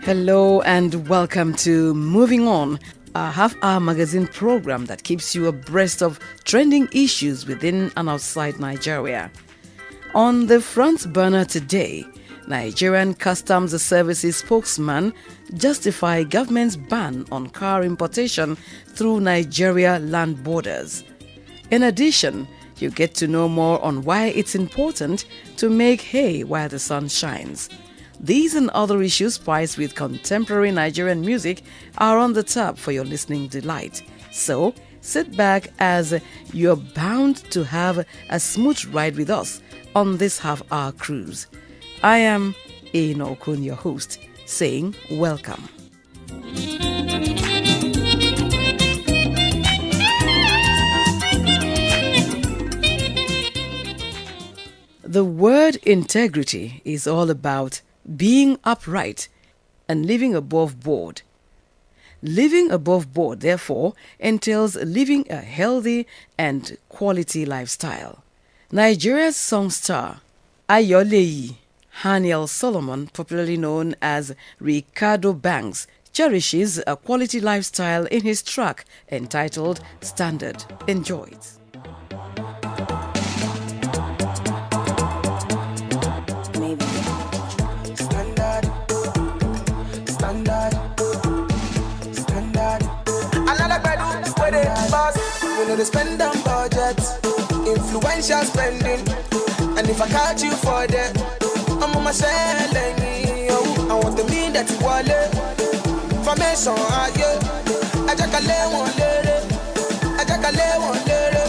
Hello and welcome to Moving On, a half-hour magazine program that keeps you abreast of trending issues within and outside Nigeria. On the front burner today, Nigerian Customs Services spokesman justify government's ban on car importation through Nigeria land borders. In addition, you get to know more on why it's important to make hay while the sun shines. These and other issues spiced with contemporary Nigerian music are on the tap for your listening delight. So, sit back as you're bound to have a smooth ride with us on this half-hour cruise. I am OKON, your host, saying welcome. The word integrity is all about being upright and living above board. Living above board, therefore, entails living a healthy and quality lifestyle. Nigeria's song star, Ayoleyi Haniel Solomon, popularly known as Ricardo Banks, cherishes a quality lifestyle in his track entitled Standard. Enjoy it. We know they spend on budget, influential spending. And if I catch you for that, I'm on my selling. I want the mean that you want it. Formation, I just a lay one lady. I just a lay one lady.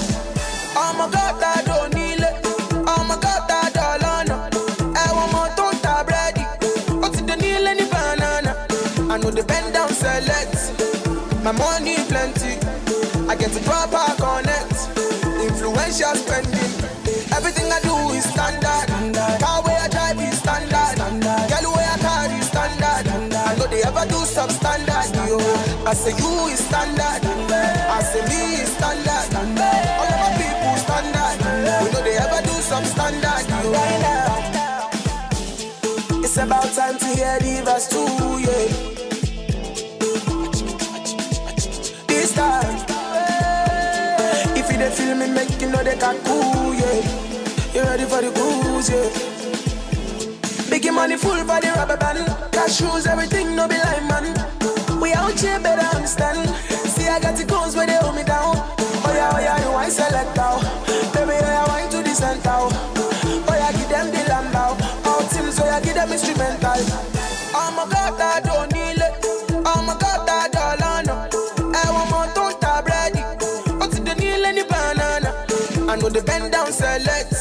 Oh my God, I don't need it. Oh my God, I don't know. I want more total bready. What's the deal any banana? I know the bend down select. My money plenty. I get to proper connect, influential spending. Everything I do is standard. Car where I drive is standard. Girl where I carry is standard. I know they ever do substandard. Yo, I say you is standard. I say me is standard. All of my people standard. We know they ever do substandard. Yo, it's about time to hear the verse 2, yeah. This time. They feel me make you know they can cool, yeah. You ready for the cruise, yeah. Biggie money full for the rubber band. Cash shoes, everything, no be like man. We out here better understand. See I got the guns where they hold me down. Oh yeah, you want select out. Baby, I want to the center. Oh yeah, give them the lamb out. All teams, so yeah, give them instrumental. Oh my God, I don't need it. Oh my God, I don't know. I want more total bready. I know the bend down select.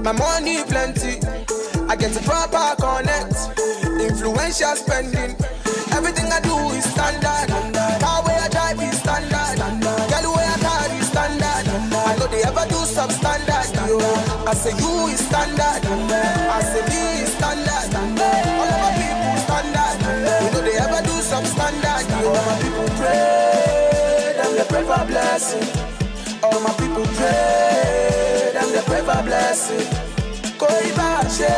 My money plenty. I get to proper connect. Influential spending. Everything I do is standard. Car where I drive is standard. Girl where I carry is standard. I know they ever do substandard. Yo, I say you is standard. I say me is standard. All of my people standard. We know they ever do substandard. Yo, my people pray. Them they pray for blessing. All my people pray, them they pray for blessing. Kori bache,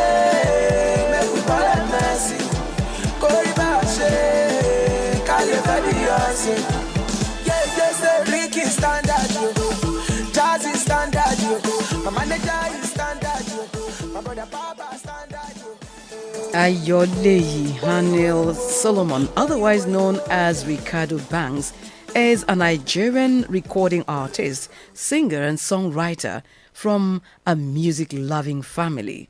make we call it mercy. Kori bache, kale Beyonce. Yeah, say Ricky standard, yo. Jazz is standard, yo. My manager is standard, yo. My brother Papa standard, yo. Ayoleyi Haniel Solomon, otherwise known as Ricardo Banks, is a Nigerian recording artist, singer and songwriter from a music-loving family.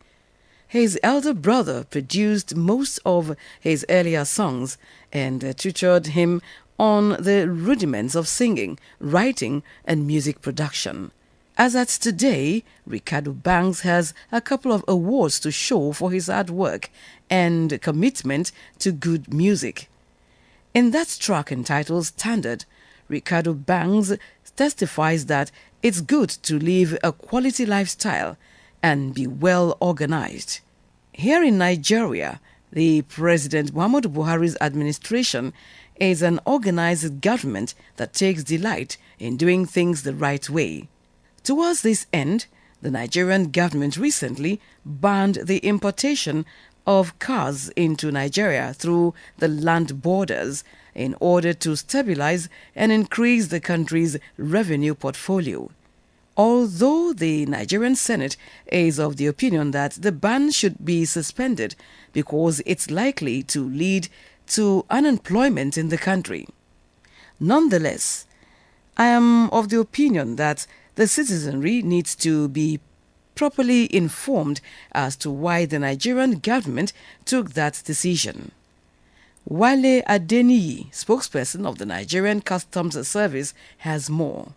His elder brother produced most of his earlier songs and tutored him on the rudiments of singing, writing and music production. As at today, Ricardo Banks has a couple of awards to show for his hard work and commitment to good music. In that track entitled Standard, Ricardo Banks testifies that it's good to live a quality lifestyle and be well organized. Here in Nigeria, the President Muhammadu Buhari's administration is an organized government that takes delight in doing things the right way. Towards this end, the Nigerian government recently banned the importation of cars into Nigeria through the land borders in order to stabilize and increase the country's revenue portfolio. Although the Nigerian Senate is of the opinion that the ban should be suspended because it's likely to lead to unemployment in the country. Nonetheless, I am of the opinion that the citizenry needs to be properly informed as to why the Nigerian government took that decision. Wale Adeniyi, spokesperson of the Nigerian Customs Service, has more.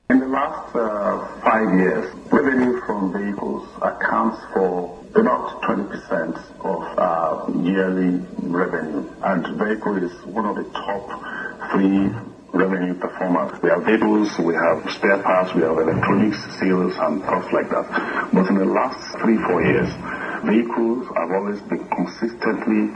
In the last 5 years, revenue from vehicles accounts for about 20% of our yearly revenue, and vehicle is one of the top 3 revenue performers. We have vehicles, we have spare parts, we have electronics, seals, and stuff like that. But in the last 3-4 years, vehicles have always been consistently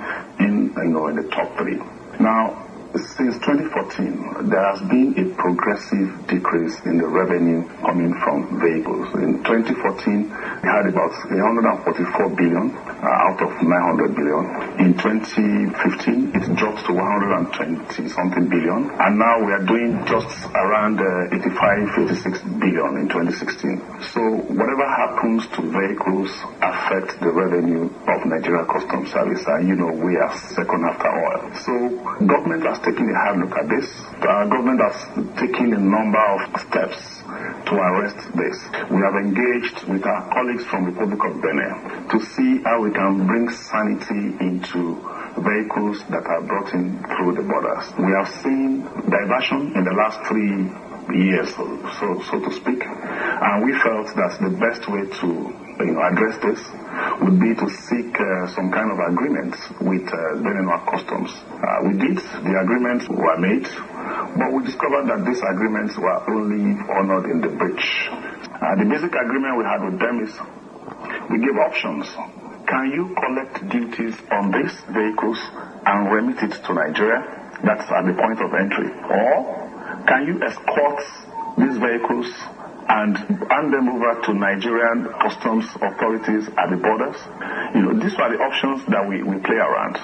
in the top 3. Now, since 2014, there has been a progressive decrease in the revenue coming from vehicles. In 2014, we had about 144 billion out of 900 billion. In 2015, it dropped to 120-something billion. And now we are doing just around 86 billion in 2016. So whatever happens to vehicles affects the revenue of Nigeria Customs Service. And we are second after oil. So government has taken a hard look at this. Our government has taken a number of steps to arrest this. We have engaged with our colleagues from the Republic of Benin to see how we can bring sanity into vehicles that are brought in through the borders. We have seen diversion in the last 3 years, so to speak, and we felt that the best way to address this would be to seek some kind of agreement with Benin Customs. We did. The agreements were made, but we discovered that these agreements were only honored in the breach. The basic agreement we had with them is we give options. Can you collect duties on these vehicles and remit it to Nigeria? That's at the point of entry. Or can you escort these vehicles and hand them over to Nigerian customs authorities at the borders? These were the options that we play around.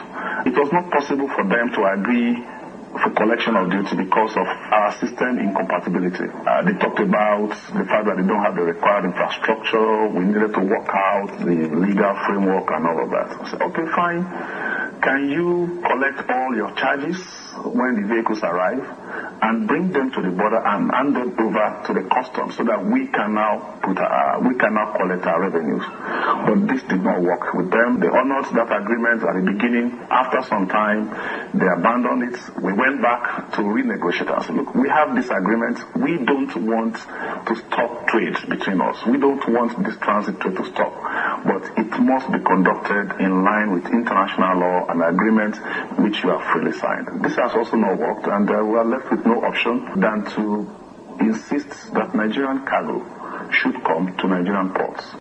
It was not possible for them to agree for collection of duty because of our system incompatibility. They talked about the fact that they don't have the required infrastructure. We needed to work out the legal framework and all of that. I said, okay, fine. Can you collect all your charges when the vehicles arrive and bring them to the border and hand them over to the customs so that we can now collect our revenues? But this did not work with them. They honored that agreement at the beginning. After some time, they abandoned it. We went back to renegotiate and said, look, we have this agreement. We don't want to stop trade between us. We don't want this transit trade to stop. But it must be conducted in line with international law and agreement which you have freely signed. This has also not worked, and we are left with no option than to insist that Nigerian cargo should come to Nigerian ports.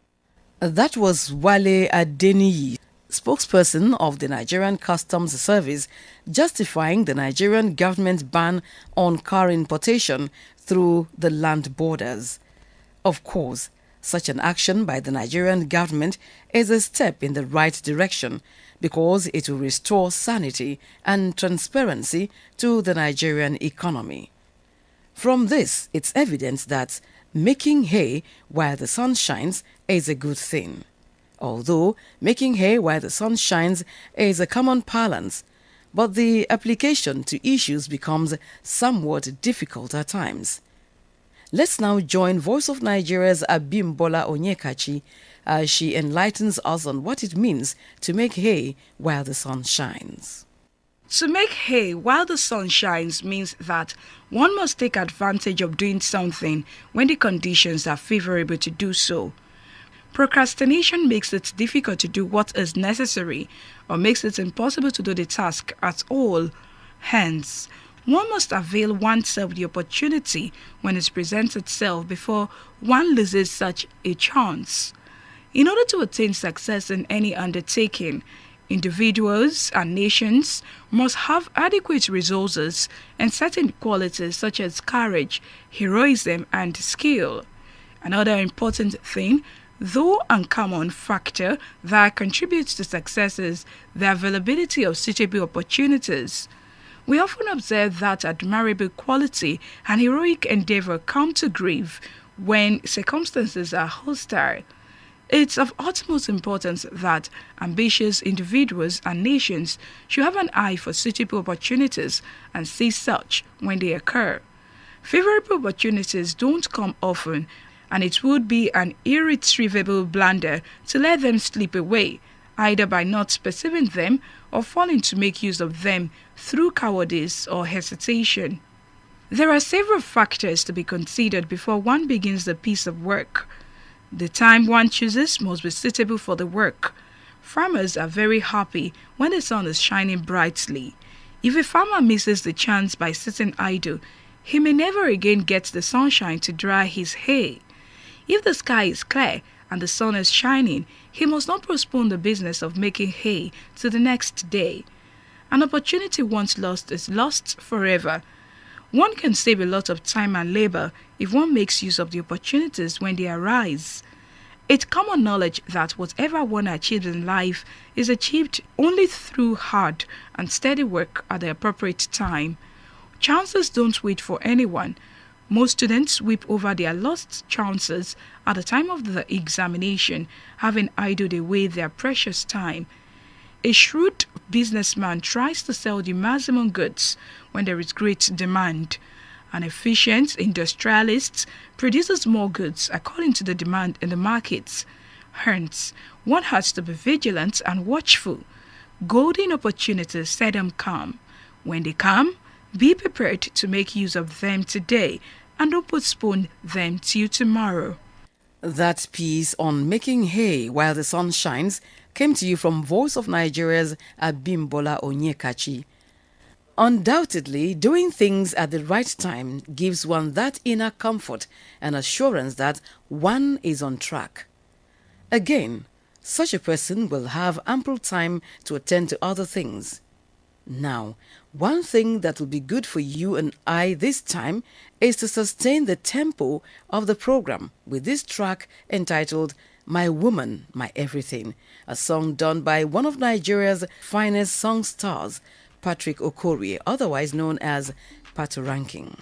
That was Wale Adeniyi, spokesperson of the Nigerian Customs Service, justifying the Nigerian government's ban on car importation through the land borders. Of course, such an action by the Nigerian government is a step in the right direction because it will restore sanity and transparency to the Nigerian economy. From this, it's evident that making hay while the sun shines is a good thing. Although making hay while the sun shines is a common parlance, but the application to issues becomes somewhat difficult at times. Let's now join Voice of Nigeria's Abimbola Onyekachi as she enlightens us on what it means to make hay while the sun shines. To make hay while the sun shines means that one must take advantage of doing something when the conditions are favorable to do so. Procrastination makes it difficult to do what is necessary or makes it impossible to do the task at all. Hence, one must avail oneself the opportunity when it presents itself before one loses such a chance. In order to attain success in any undertaking, individuals and nations must have adequate resources and certain qualities such as courage, heroism, and skill. Another important thing Though uncommon factor that contributes to success is the availability of suitable opportunities. We often observe that admirable quality and heroic endeavor come to grief when circumstances are hostile. It's of utmost importance that ambitious individuals and nations should have an eye for suitable opportunities and seize such when they occur. Favorable opportunities don't come often, and it would be an irretrievable blunder to let them slip away, either by not perceiving them or failing to make use of them through cowardice or hesitation. There are several factors to be considered before one begins a piece of work. The time one chooses must be suitable for the work. Farmers are very happy when the sun is shining brightly. If a farmer misses the chance by sitting idle, he may never again get the sunshine to dry his hay. If the sky is clear and the sun is shining, he must not postpone the business of making hay to the next day. An opportunity once lost is lost forever. One can save a lot of time and labor if one makes use of the opportunities when they arise. It's common knowledge that whatever one achieves in life is achieved only through hard and steady work at the appropriate time. Chances don't wait for anyone. Most students weep over their lost chances at the time of the examination, having idled away their precious time. A shrewd businessman tries to sell the maximum goods when there is great demand. An efficient industrialist produces more goods according to the demand in the markets. Hence, one has to be vigilant and watchful. Golden opportunities seldom come. When they come, be prepared to make use of them today and don't postpone them till tomorrow. That piece on making hay while the sun shines came to you from Voice of Nigeria's Abimbola Onyekachi. Undoubtedly, doing things at the right time gives one that inner comfort and assurance that one is on track. Again, such a person will have ample time to attend to other things. Now, one thing that will be good for you and I this time is to sustain the tempo of the program with this track entitled My Woman, My Everything, a song done by one of Nigeria's finest song stars, Patrick Okorie, otherwise known as Pato Ranking.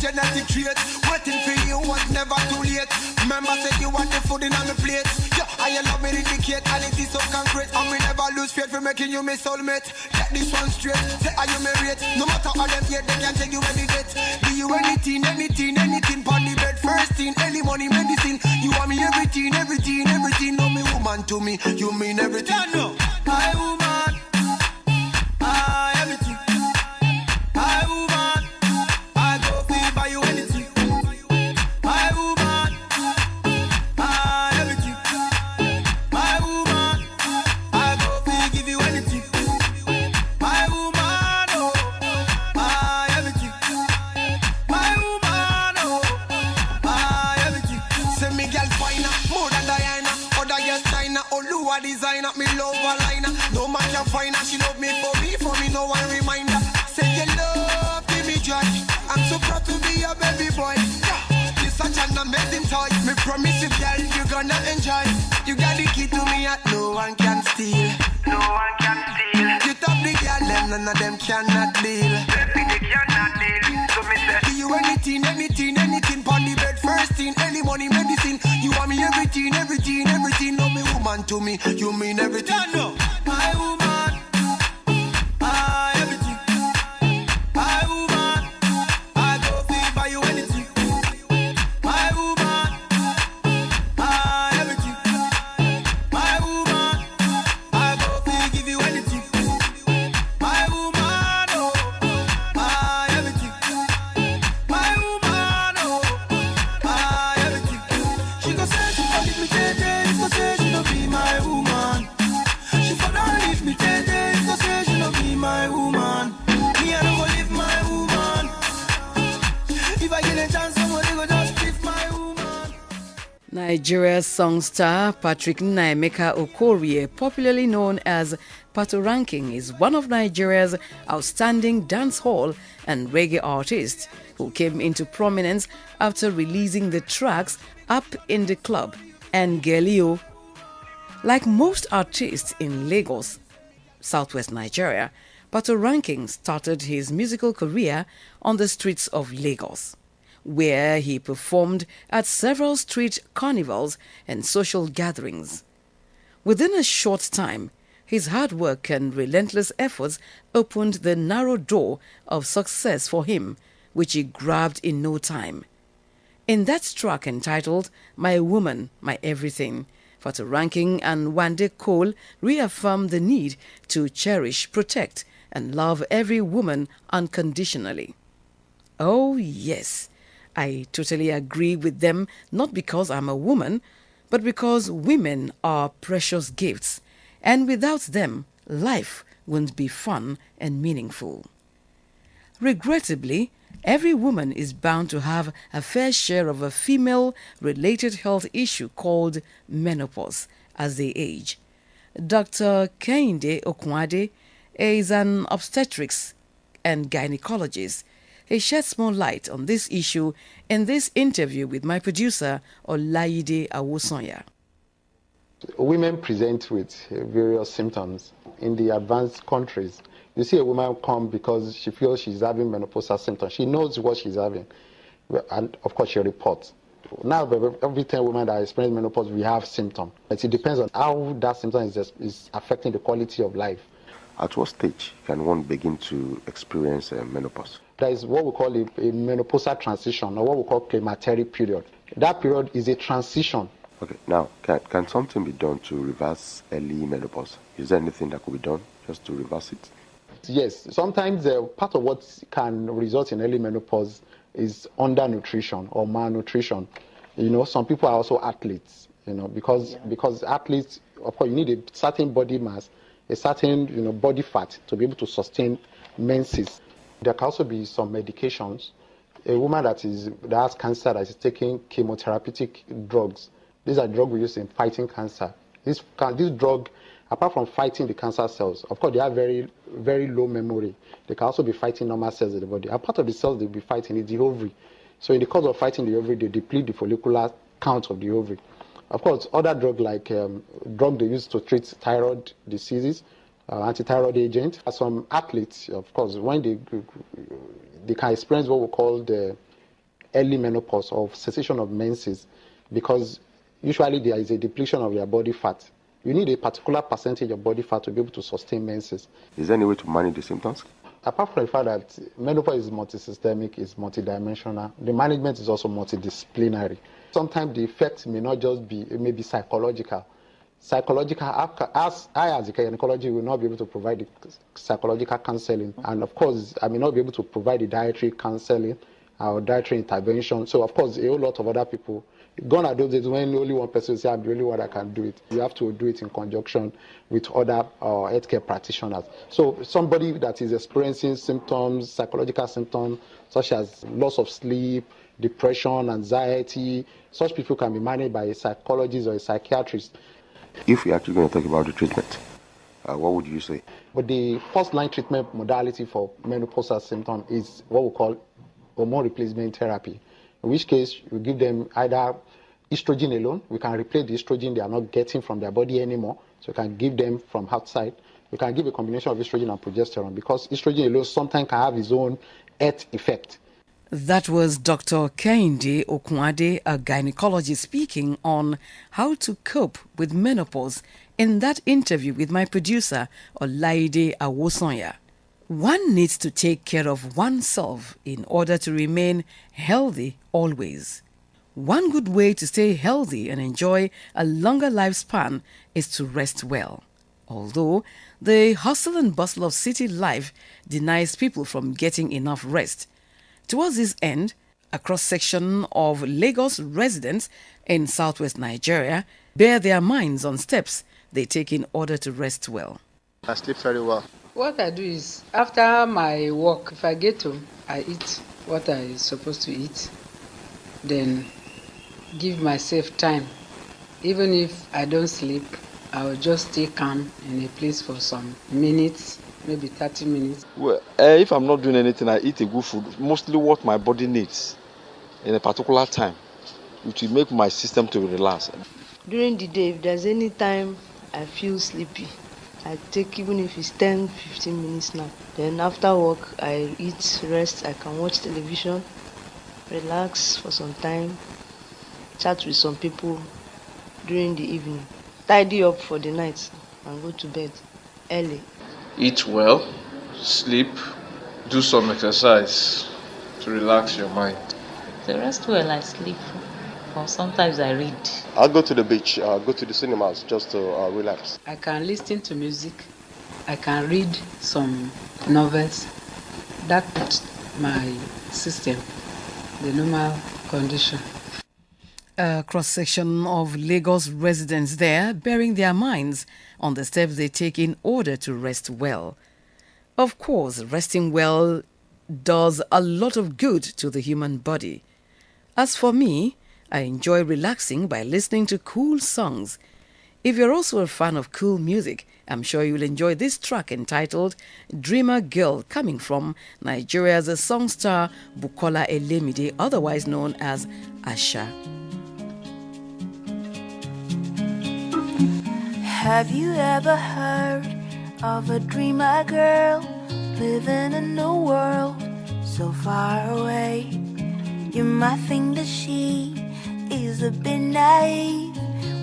Genetic trait, waiting for you was never too late. Remember, said you want the food in on the plate. Yeah, I love me indicate, and it is so concrete. And we never lose faith for making you my soulmate. Get this one straight, say are you married? No matter how them yet, they can take you any date. Do you anything, pon the bed. First thing, early money, medicine. You want me everything. No, me woman to me, you mean everything. Yeah, no, my woman. Everything. My woman. Designer, me love a liner. No man can find her, she love me for me, no one reminder. Say you love, give me joy. I'm so proud to be your baby boy. Yeah, you're such an amazing toy. Me promise you, girl, you're gonna enjoy. You got the key to me, and no one can steal. No one can steal. You top the girl, them none of them cannot deal. Baby, they cannot deal. So me say, do you anything, pon the bed. First thing, early money, medicine. You want me everything. No, me woman to me, you mean everything. Yeah, no. My woman, everything. My woman, I go feel by you anything. My woman, everything. My woman, I go feel Nigeria's song star Patrick Naemeka Okorie, popularly known as Pato Ranking, is one of Nigeria's outstanding dancehall and reggae artists who came into prominence after releasing the tracks Up in the Club and Gelio. Like most artists in Lagos, southwest Nigeria, Pato Ranking started his musical career on the streets of Lagos, where he performed at several street carnivals and social gatherings. Within a short time, his hard work and relentless efforts opened the narrow door of success for him, which he grabbed in no time. In that track entitled My Woman, My Everything, Pato Ranking and Wande Cole reaffirmed the need to cherish, protect, and love every woman unconditionally. Oh yes, I totally agree with them, not because I'm a woman, but because women are precious gifts, and without them, life wouldn't be fun and meaningful. Regrettably, every woman is bound to have a fair share of a female-related health issue called menopause as they age. Dr. Kehinde Okwade is an obstetrics and gynecologist. He sheds more light on this issue in this interview with my producer, OLAIDE AWOSANYA. Women present with various symptoms. In the advanced countries, you see a woman come because she feels she's having menopausal symptoms. She knows what she's having, and of course she reports. Now, every 10 women that experience menopause, we have symptoms. It depends on how that symptom is affecting the quality of life. At what stage can one begin to experience menopause? There is what we call a menopausal transition, or what we call climateric period. That period is a transition. Okay, now, can something be done to reverse early menopause? Is there anything that could be done just to reverse it? Yes, sometimes part of what can result in early menopause is undernutrition or malnutrition. You know, some people are also athletes, you know, because athletes, of course, you need a certain body mass, a certain, you know, body fat to be able to sustain menses. There can also be some medications. A woman that has cancer that is taking chemotherapeutic drugs. These are drugs we use in fighting cancer. This drug, apart from fighting the cancer cells, of course, they have very, very low memory. They can also be fighting normal cells in the body. A part of the cells they'll be fighting is the ovary. So in the course of fighting the ovary, they deplete the follicular count of the ovary. Of course, other drugs like drug they use to treat thyroid diseases, anti-thyroid agent. Some athletes, of course, when they can experience what we call the early menopause or cessation of menses, because usually there is a depletion of your body fat. You need a particular percentage of body fat to be able to sustain menses. Is there any way to manage the symptoms? Apart from the fact that menopause is multisystemic, it's multidimensional, the management is also multidisciplinary. Sometimes the effect may not just be, it may be psychological. Psychological, as a gynecologist will not be able to provide the psychological counseling. And of course, I may not be able to provide the dietary counseling or dietary intervention. So of course, a whole lot of other people. Gone are those days when only one person says, I'm the only one that can do it. You have to do it in conjunction with other healthcare practitioners. So somebody that is experiencing symptoms, psychological symptoms, such as loss of sleep, depression, anxiety, such people can be managed by a psychologist or a psychiatrist. If we're actually going to talk about the treatment, what would you say? But the first-line treatment modality for menopausal symptom is what we call hormone replacement therapy. In which case, we give them either estrogen alone. We can replace the estrogen they are not getting from their body anymore. So we can give them from outside. We can give a combination of estrogen and progesterone because estrogen alone sometimes can have its own health effect. That was Dr. Kehinde Okwade, a gynecologist, speaking on how to cope with menopause in that interview with my producer, OLAIDE AWOSANYA. One needs to take care of oneself in order to remain healthy always. One good way to stay healthy and enjoy a longer lifespan is to rest well. Although the hustle and bustle of city life denies people from getting enough rest. Towards this end, a cross-section of Lagos residents in southwest Nigeria bear their minds on steps they take in order to rest well. I sleep very well. What I do is, after my work, if I get home, I eat what I'm supposed to eat. Then give myself time. Even if I don't sleep, I will just stay calm in a place for some minutes, maybe 30 minutes. Well, if I'm not doing anything, I eat a good food, mostly what my body needs in a particular time, which will make my system to relax. During the day, if there's any time I feel sleepy, I take, even if it's 10-15 minutes nap. Then after work, I eat, rest, I can watch television, relax for some time, chat with some people during the evening, tidy up for the night and go to bed early. Eat well, sleep, do some exercise to relax your mind. To rest well, I sleep, or sometimes I read. I'll go to the beach, go to the cinemas just to relax. I can listen to music. I can read some novels. That puts my system the normal condition. A cross-section of Lagos residents there bearing their minds on the steps they take in order to rest well. Of course, resting well does a lot of good to the human body. As for me, I enjoy relaxing by listening to cool songs. If you're also a fan of cool music, I'm sure you'll enjoy this track entitled Dreamer Girl, coming from Nigeria's songstar Bukola Elemide, otherwise known as Asha. Have you ever heard of a dreamer girl living in a world so far away? You might think that she is a bit naive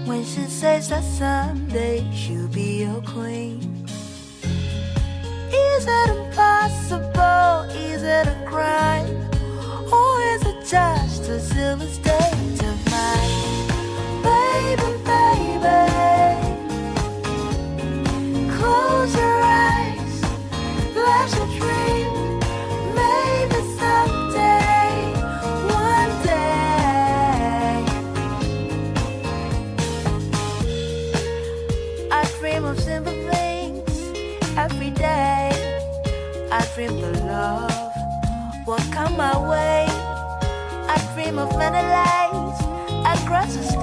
when she says that someday she'll be your queen. Is it impossible? Is it a crime? Or is it just a silly state of mind? Baby, baby, close your eyes, life's a dream, maybe someday, one day. I dream of simple things every day. I dream the love will come my way. I dream of many lights across the stage.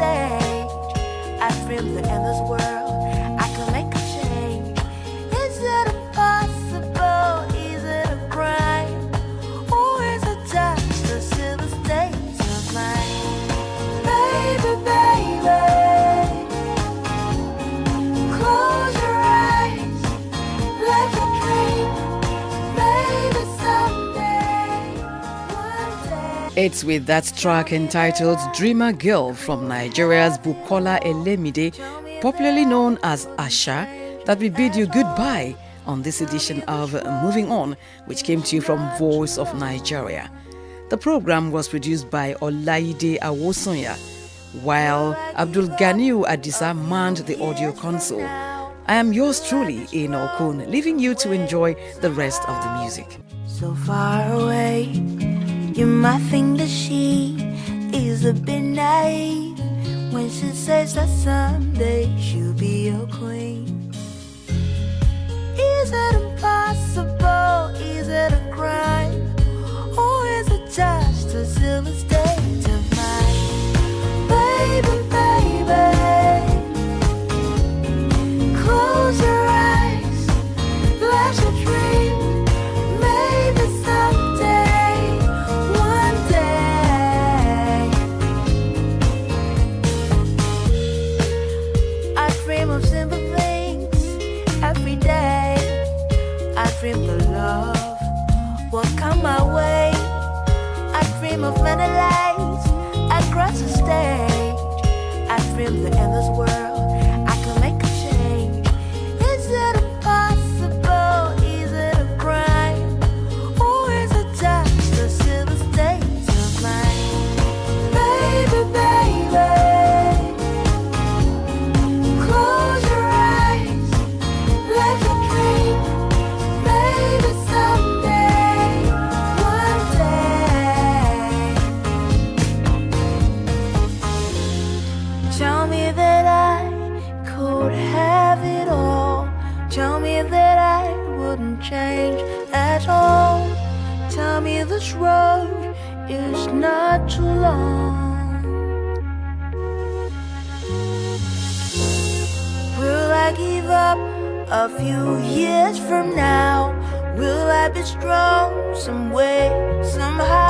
I dream the endless world I can make a change. Is it impossible? Is it a crime? Or is it just a silly state of mind? Baby, baby, close your eyes, live a dream, maybe someday, one day. It's with that track entitled Dreamer Girl from Nigeria's Bukola Elemide, popularly known as Asha, that we bid you goodbye on this edition of Moving On, which came to you from Voice of Nigeria. The program was produced by OLAIDE AWOSANYA, while Abdul Ganiu Adisa manned the audio console. I am yours truly, OKON, leaving you to enjoy the rest of the music. So far away, you might think that she is a bit naive when she says that someday she'll be your queen. Is it impossible? Is it a crime? Or is it just a silly state of mind? Baby, baby, close your eyes, life's a dream, maybe someday, one day. I dream of simple things every day. I dream the love will come my way. I dream of many lights across the stage. I dream the endless world I can make a change. Is it impossible? Is it a crime? Or is it just a silly state of mind? Baby, baby, close your eyes, live a dream, maybe someday, one day. Tell me that I could have it all. Tell me that I wouldn't change at all. Tell me this road is not too long. I give up a few years from now? Will I be strong some way, somehow?